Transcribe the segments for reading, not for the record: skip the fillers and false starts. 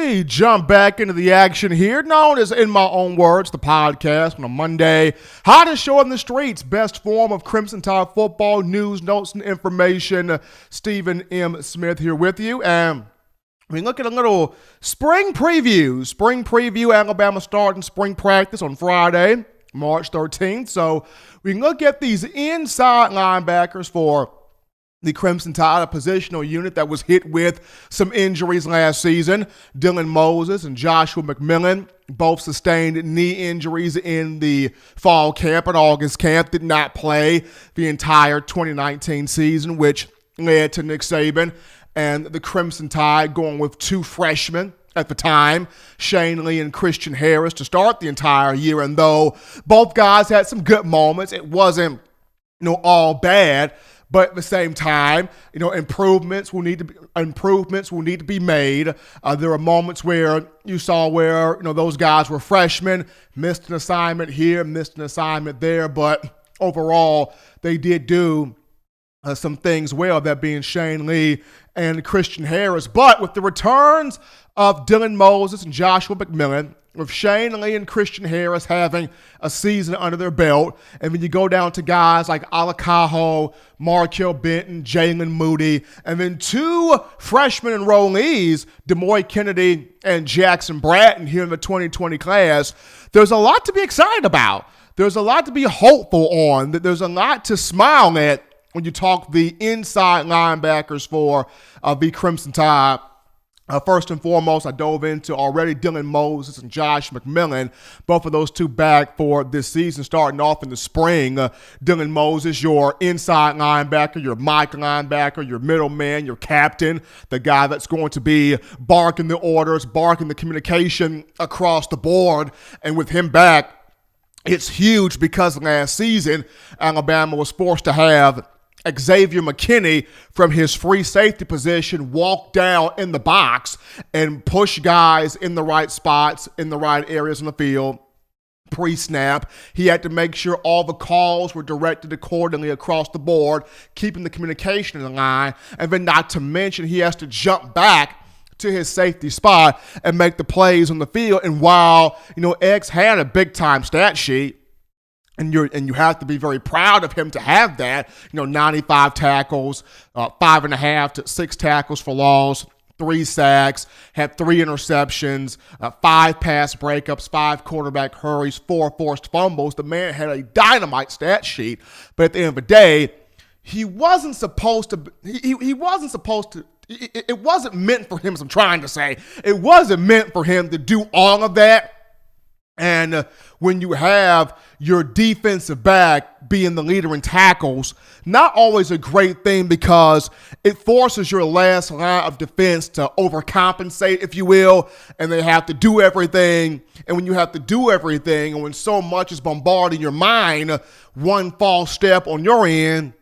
we jump back into the action here, known as In My Own Words, the podcast on a Monday. Hottest show on the streets, best form of Crimson Tide football news, notes, and information. Stephen M. Smith here with you. And we look at a little spring preview. Spring preview, Alabama starting spring practice on Friday, March 13th. So we can look at these inside linebackers for the Crimson Tide, a positional unit that was hit with some injuries last season. Dylan Moses and Joshua McMillan both sustained knee injuries in the fall camp and August camp, did not play the entire 2019 season, which led to Nick Saban and the Crimson Tide going with two freshmen at the time, Shane Lee and Christian Harris, to start the entire year. And though both guys had some good moments, it wasn't, all bad. But at the same time, improvements will need to be made. There are moments where you saw where those guys were freshmen, missed an assignment here, missed an assignment there, but overall they did do some things well, that being Shane Lee and Christian Harris. But with the returns of Dylan Moses and Joshua McMillan, with Shane Lee and Christian Harris having a season under their belt, and then you go down to guys like Alakaho, Markel Benton, Jalen Moody, and then two freshmen enrollees, Demoy Kennedy and Jackson Bratton here in the 2020 class, there's a lot to be excited about. There's a lot to be hopeful on. There's a lot to smile at when you talk the inside linebackers for the Crimson Tide. First and foremost, I dove into already Dylan Moses and Josh McMillan, both of those two back for this season, starting off in the spring. Dylan Moses, your inside linebacker, your Mike linebacker, your middleman, your captain, the guy that's going to be barking the orders, barking the communication across the board. And with him back, it's huge because last season, Alabama was forced to have Xavier McKinney from his free safety position walk down in the box and push guys in the right spots, in the right areas on the field pre-snap. He had to make sure all the calls were directed accordingly across the board, keeping the communication in line. And then not to mention, he has to jump back to his safety spot and make the plays on the field. And while, X had a big-time stat sheet, and you have to be very proud of him to have that, 95 tackles, 5.5 to 6 tackles for loss, 3 sacks, had 3 interceptions, 5 pass breakups, 5 quarterback hurries, 4 forced fumbles. The man had a dynamite stat sheet, but at the end of the day, he wasn't supposed to. He wasn't supposed to. It wasn't meant for him. As I'm trying to say, it wasn't meant for him to do all of that. And when you have your defensive back being the leader in tackles, not always a great thing, because it forces your last line of defense to overcompensate, if you will, and they have to do everything. And when you have to do everything, and when so much is bombarding your mind, one false step on your end,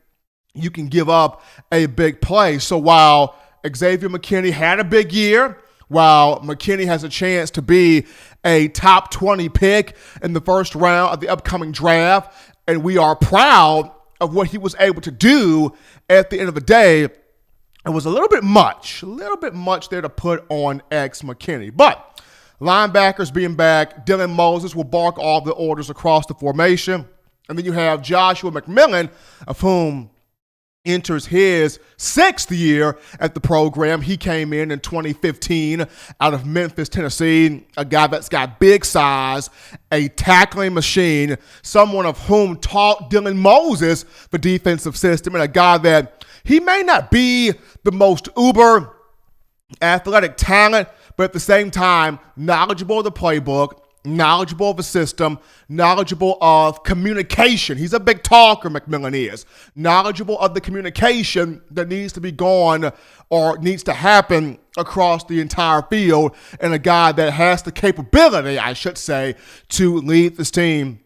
you can give up a big play. So while Xavier McKinney had a big year, while McKinney has a chance to be a top 20 pick in the first round of the upcoming draft, and we are proud of what he was able to do, at the end of the day, it was a little bit much there to put on X McKinney. But linebackers being back, Dylan Moses will bark all the orders across the formation. And then you have Joshua McMillan, of whom enters his 6th year at the program. He came in 2015 out of Memphis, Tennessee, a guy that's got big size, a tackling machine, someone of whom taught Dylan Moses the defensive system, and a guy that he may not be the most uber athletic talent, but at the same time, knowledgeable of the playbook, knowledgeable of the system, knowledgeable of communication. He's a big talker, McMillan is. Knowledgeable of the communication that needs to be gone or needs to happen across the entire field, and a guy that has the capability, I should say, to lead this team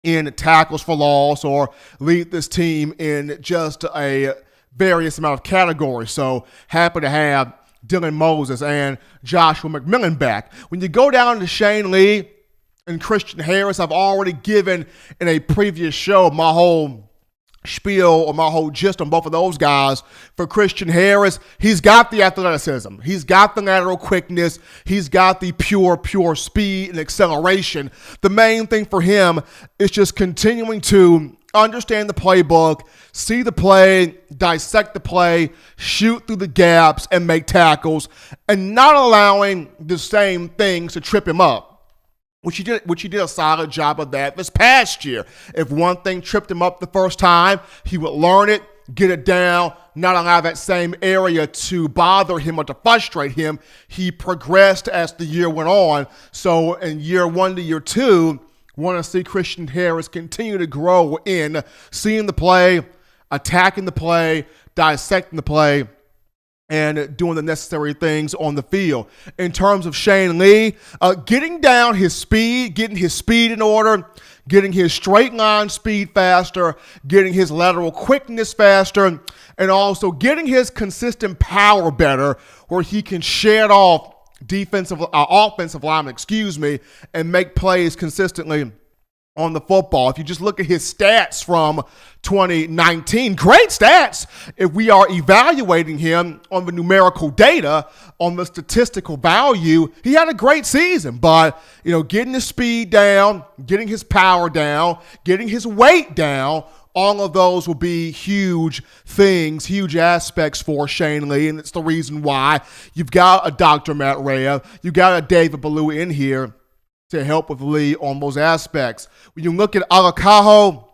in tackles for loss or lead this team in just a various amount of categories. So happy to have Dylan Moses and Joshua McMillan back. When you go down to Shane Lee and Christian Harris, I've already given in a previous show my whole spiel or my whole gist on both of those guys. For Christian Harris, he's got the athleticism. He's got the lateral quickness. He's got the pure speed and acceleration. The main thing for him is just continuing to understand the playbook, see the play, dissect the play, shoot through the gaps, and make tackles, and not allowing the same things to trip him up. Which he did a solid job of that this past year. If one thing tripped him up the first time, he would learn it, get it down, not allow that same area to bother him or to frustrate him. He progressed as the year went on. So in year 1 to year 2, want to see Christian Harris continue to grow in seeing the play, attacking the play, dissecting the play, and doing the necessary things on the field. In terms of Shane Lee, getting down his speed, getting his speed in order, getting his straight line speed faster, getting his lateral quickness faster, and also getting his consistent power better where he can shed off offensive linemen, and make plays consistently on the football. If you just look at his stats from 2019, great stats. If we are evaluating him on the numerical data, on the statistical value, he had a great season. But, getting his speed down, getting his power down, getting his weight down, all of those will be huge things, huge aspects for Shane Lee, and it's the reason why you've got a Dr. Matt Rhea, you've got a David Ballou in here to help with Lee on those aspects. When you look at Alakaho,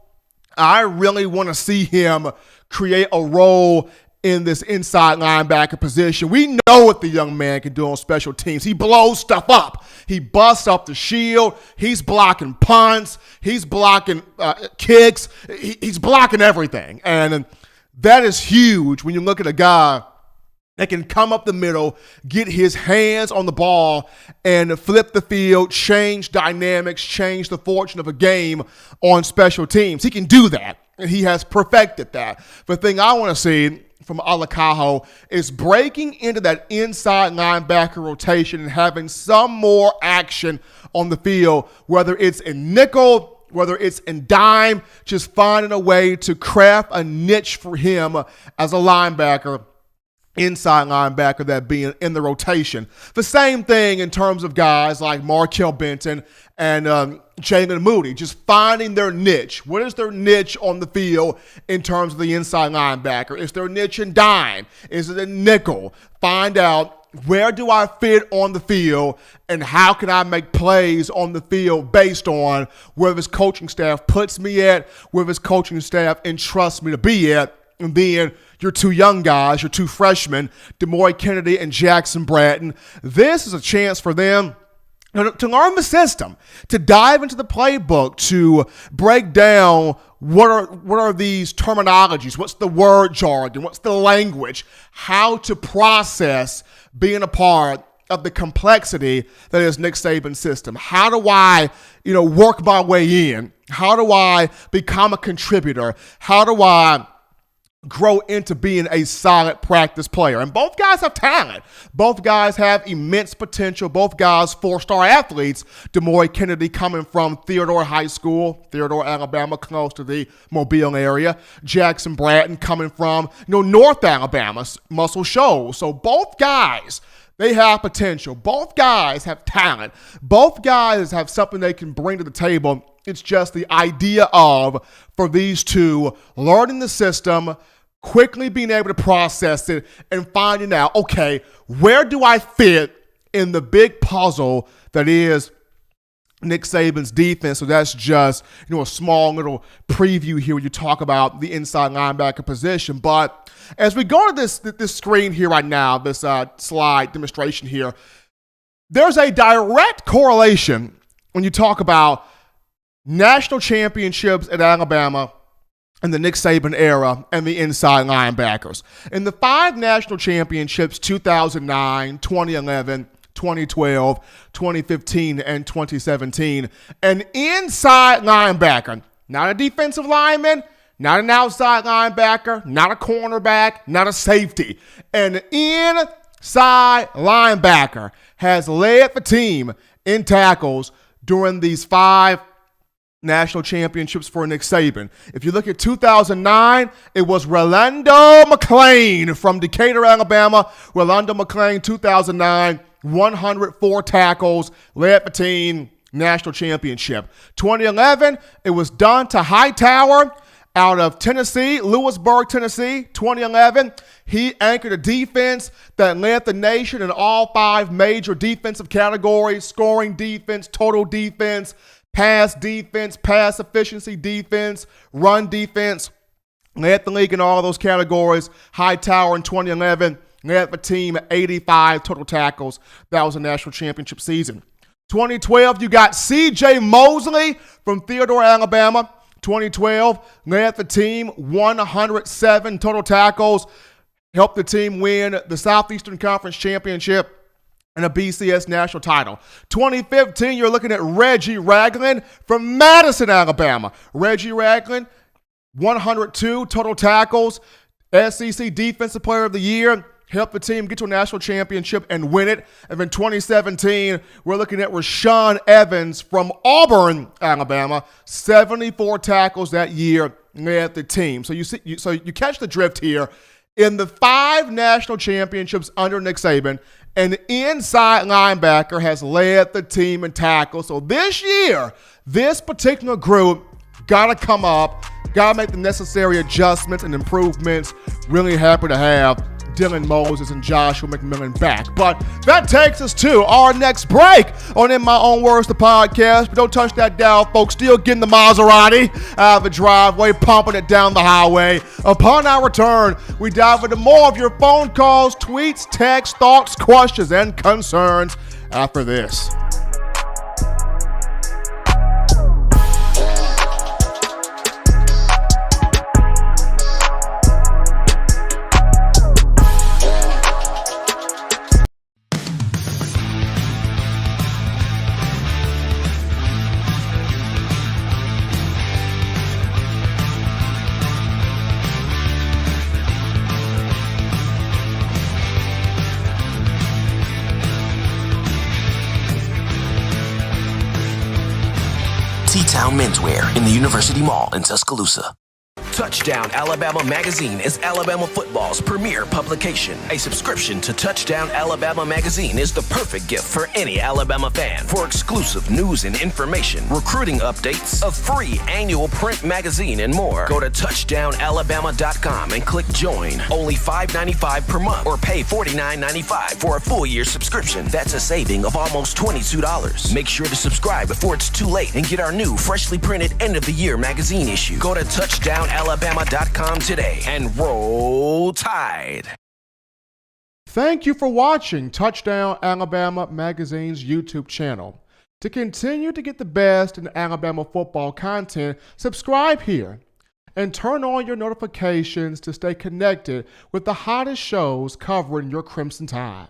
I really want to see him create a role in this inside linebacker position. We know what the young man can do on special teams. He blows stuff up. He busts up the shield. He's blocking punts. He's blocking kicks. He's blocking everything. And that is huge when you look at a guy that can come up the middle, get his hands on the ball, and flip the field, change dynamics, change the fortune of a game on special teams. He can do that, and he has perfected that. The thing I want to see from Alakaho is breaking into that inside linebacker rotation and having some more action on the field, whether it's in nickel, whether it's in dime, just finding a way to craft a niche for him as a linebacker, inside linebacker, that being in the rotation. The same thing in terms of guys like Markel Benton and Jalen Moody, just finding their niche. What is their niche on the field in terms of the inside linebacker? Is their niche in dime? Is it in nickel? Find out, where do I fit on the field, and how can I make plays on the field based on where this coaching staff puts me at, where this coaching staff entrusts me to be at. And then your two young guys, your two freshmen, Demoy Kennedy and Jackson Bratton. This is a chance for them to learn the system, to dive into the playbook, to break down what are these terminologies, what's the word jargon, what's the language, how to process being a part of the complexity that is Nick Saban's system. How do I, work my way in? How do I become a contributor? How do I grow into being a solid practice player? And both guys have talent. Both guys have immense potential. Both guys 4-star athletes. Demoy Kennedy coming from Theodore High School, Theodore, Alabama, close to the Mobile area. Jackson Bratton coming from North Alabama, Muscle Shoals. So both guys, they have potential. Both guys have talent. Both guys have something they can bring to the table. It's just the idea of, for these two, learning the system, quickly being able to process it, and finding out, okay, where do I fit in the big puzzle that is Nick Saban's defense? So that's just, a small little preview here when you talk about the inside linebacker position. But as we go to this screen here right now, this slide demonstration here, there's a direct correlation when you talk about national championships at Alabama in the Nick Saban era and the inside linebackers. In the 5 national championships, 2009, 2011, 2012, 2015, and 2017, an inside linebacker, not a defensive lineman, not an outside linebacker, not a cornerback, not a safety, an inside linebacker has led the team in tackles during these 5 national championships for Nick Saban. If you look at 2009, it was Rolando McClain from Decatur, Alabama. Rolando McClain, 2009, 104 tackles, led the team, national championship. 2011, it was Donta Hightower out of Tennessee, Lewisburg, Tennessee. 2011, he anchored a defense that led the nation in all 5 major defensive categories: scoring defense, total defense, pass defense, pass efficiency defense, run defense. Led the league in all of those categories. Hightower in 2011 led the team at 85 total tackles. That was a national championship season. 2012, you got C.J. Mosley from Theodore, Alabama. 2012, led the team, 107 total tackles, helped the team win the Southeastern Conference Championship and a BCS national title. 2015, you're looking at Reggie Ragland from Madison, Alabama. Reggie Ragland, 102 total tackles, SEC Defensive Player of the Year, helped the team get to a national championship and win it. And then 2017, we're looking at Rashaan Evans from Auburn, Alabama. 74 tackles that year, led the team. So you catch the drift here. In the 5 national championships under Nick Saban, an inside linebacker has led the team in tackles. So this year, this particular group got to come up, got to make the necessary adjustments and improvements. Really happy to have Dylan Moses and Joshua McMillan back. But that takes us to our next break on In My Own Words, the podcast. But don't touch that dial, folks. Still getting the Maserati out of the driveway, pumping it down the highway. Upon our return, we dive into more of your phone calls, tweets, texts, thoughts, questions, and concerns after this. T-Town Menswear in the University Mall in Tuscaloosa. Touchdown Alabama Magazine is Alabama football's premier publication. A subscription to Touchdown Alabama Magazine is the perfect gift for any Alabama fan. For exclusive news and information, recruiting updates, a free annual print magazine, and more, go to touchdownalabama.com and click join. Only $5.95 per month or pay $49.95 for a full year subscription. That's a saving of almost $22. Make sure to subscribe before it's too late and get our new freshly printed end of the year magazine issue. Go to touchdownalabama.com today and roll Tide. Thank you for watching Touchdown Alabama Magazine's YouTube channel. To continue to get the best in Alabama football content, subscribe here and turn on your notifications to stay connected with the hottest shows covering your Crimson Tide.